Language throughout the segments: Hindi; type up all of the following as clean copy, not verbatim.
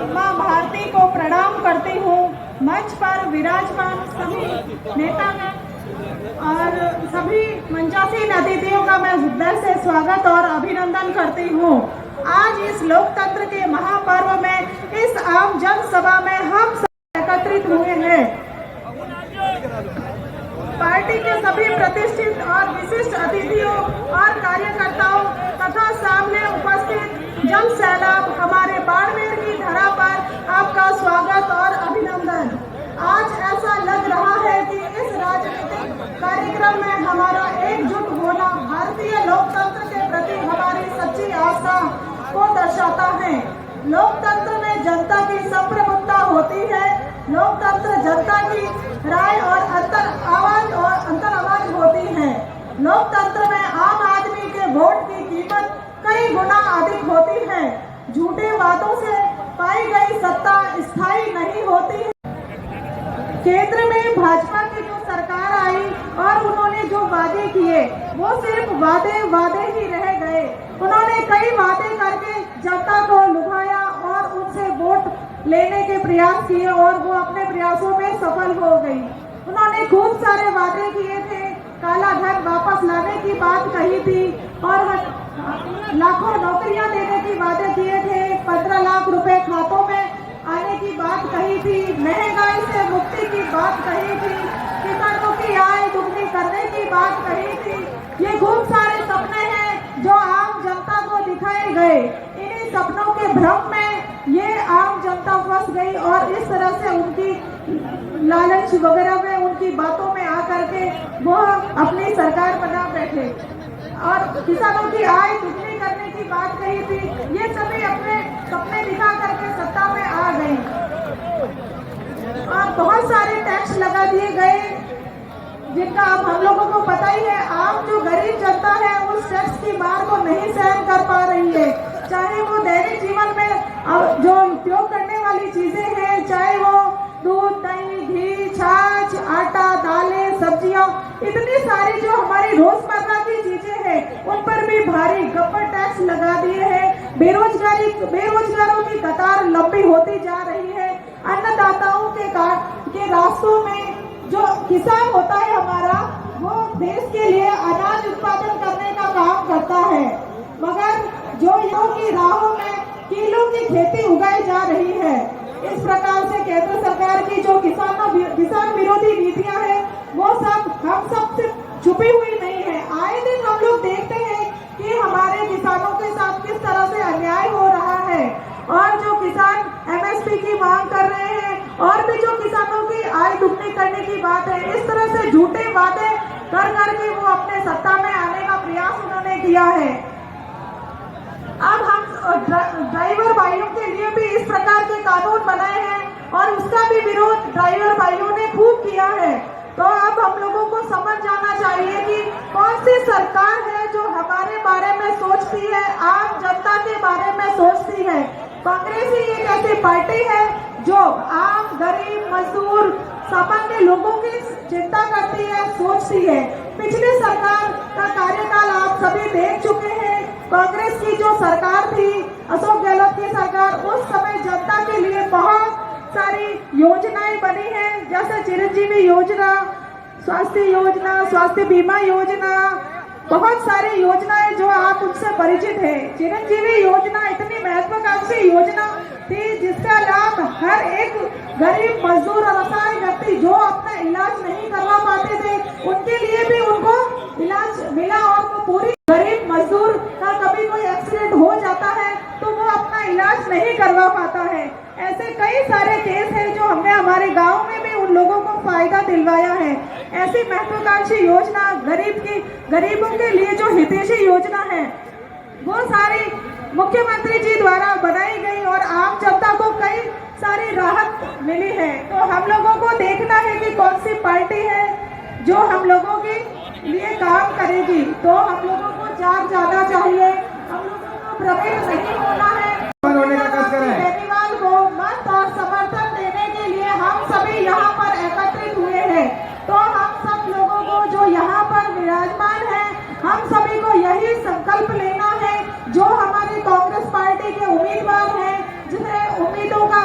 माँ भारती को प्रणाम करती हूँ। मंच पर विराजमान सभी नेतागण और सभी मंचासीन अतिथियों का मैं हृदय से स्वागत और अभिनंदन करती हूँ। आज इस लोकतंत्र के महापर्व में इस आम जनसभा में हम सब एकत्रित हुए हैं। पार्टी के सभी प्रतिष्ठित और विशिष्ट अतिथियों और कार्यकर्ताओं तथा सामने उपस्थित जन सैलाब हमारे बाड़मेर की धरा पर आपका स्वागत और अभिनंदन। आज ऐसा लग रहा है कि इस राजनीतिक कार्यक्रम में हमारा एकजुट होना भारतीय लोकतंत्र के प्रति हमारी सच्ची आस्था को दर्शाता है। लोकतंत्र में जनता की संप्रभुता होती है। लोकतंत्र जनता की राय और अंतर आवाज होती है। लोकतंत्र में आम आदमी के वोट की कीमत कई गुना अधिक होती है। झूठे वादों से पाई गई सत्ता स्थायी नहीं होती है। केंद्र में भाजपा की जो सरकार आई और उन्होंने जो वादे किए वो सिर्फ वादे ही रह गए। उन्होंने कई वादे करके जनता को लुभाया और उनसे वोट लेने के प्रयास किए और वो अपने प्रयासों में सफल हो गई। उन्होंने खूब सारे वादे किए थे। काला धन वापस लाने की बात कही थी और लाखों नौकरियां देने की वादे किए थे। 15 लाख रुपए खातों में आने की बात कही थी। महंगाई से मुक्ति की बात कही थी। किसानों की आय दुगनी करने की बात कही थी। ये खूब सारे सपने हैं जो आम जनता को दिखाए गए। इन्हीं सपनों के भ्रम में ये आम जनता फंस गई और इस तरह से उनकी लालच वगैरह में उनकी बातों में आकर के वो अपनी सरकार बना बैठे और किसानों की आय दुगनी करने की बात कही थी। ये सभी अपने सपने दिखा करके सत्ता में आ गए और बहुत सारे टैक्स लगा दिए गए जिनका अब हम लोगों को पता ही है। आम जो गरीब जनता है उस टैक्स की मार को नहीं सहन कर पा रही है। चाहे वो दैनिक जीवन में जो उपयोग करने वाली चीजें हैं, चाहे वो दूध, दही, घी, छाछ, आटा, दालें, सब्जियां, इतनी सारी जो हमारी रोजमर्रा की चीजें हैं उन पर भी भारी गब्बर टैक्स लगा दिए हैं। बेरोजगारों की कतार लंबी होती जा रही है। अन्नदाताओं के रास्तों में जो किसान होता है हमारा, वो देश के लिए अनाज उत्पादन करने का काम करता है, मगर जो यहाँ की राहों में किलो की खेती उगाई जा रही है। इस प्रकार से केंद्र सरकार की जो किसान विरोधी नीतियां हैं वो सब हम सब से छुपी हुई नहीं है। आए दिन हम लोग देखते हैं कि हमारे किसानों के साथ किस तरह से अन्याय हो रहा है और जो किसान MSP की मांग कर रहे हैं और भी जो किसानों की आय दुगनी करने की बात है, इस तरह से झूठे वादे कर करके वो अपने सत्ता में आने का प्रयास उन्होंने किया है। अब हम ड्राइवर भाइयों के लिए भी इस प्रकार के कानून बनाए हैं और उसका भी विरोध ड्राइवर भाइयों ने खूब किया है। तो अब हम लोगों को समझ जाना चाहिए कि कौन सी सरकार है जो हमारे बारे में सोचती है, आम जनता के बारे में सोचती है। कांग्रेस ही एक ऐसी पार्टी है जो आम गरीब मजदूर सामान्य लोगों की चिंता करती है, सोचती है। पिछली सरकार का कार्यकाल आप सभी देख चुके हैं। कांग्रेस की जो सरकार थी, अशोक गहलोत की सरकार, उस समय जनता के लिए बहुत सारी योजनाएं बनी हैं, जैसे चिरंजीवी योजना, स्वास्थ्य बीमा योजना, बहुत सारी योजनाएं जो आप उनसे परिचित हैं। चिरंजीवी योजना इतनी महत्वाकांक्षी योजना थी जिसका लाभ हर एक गरीब मजदूर और असहाय व्यक्ति जो अपना इलाज नहीं करवा पाते थे उनके लिए भी उनको इलाज मिला और वो पूरी गरीब मजदूर का कभी कोई एक्सीडेंट हो जाता है तो वो अपना इलाज नहीं करवा पाता है। ऐसे कई सारे केस हैं जो हमने हमारे गांव में भी उन लोगों को फायदा दिलवाया है। ऐसी महत्वाकांक्षी योजना गरीबों के लिए जो हितैषी योजना है वो सारी मुख्यमंत्री जी द्वारा बनाई गई और आम जनता को कई सारी राहत मिली है। तो हम लोगों को देखना है कि कौन सी पार्टी है जो हम लोगों के लिए काम करेगी। तो हम लोगों को जाना चाहिए, हम लोगों को भ्रमित नहीं होना है। केजरीवाल को मत और समर्थन देने के लिए हम सभी यहाँ पर एकत्रित हुए हैं। तो हम सब लोगों को जो यहाँ पर विराजमान है, हम सभी को यही संकल्प लेना है जो हमारी कांग्रेस पार्टी के उम्मीदवार हैं, जिन्हें उम्मीदों का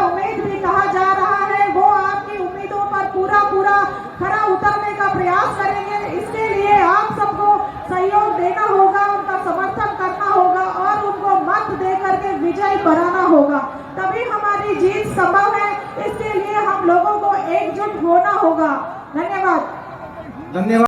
संभव है। इसके लिए हम लोगों को एकजुट होना होगा। धन्यवाद। धन्यवाद।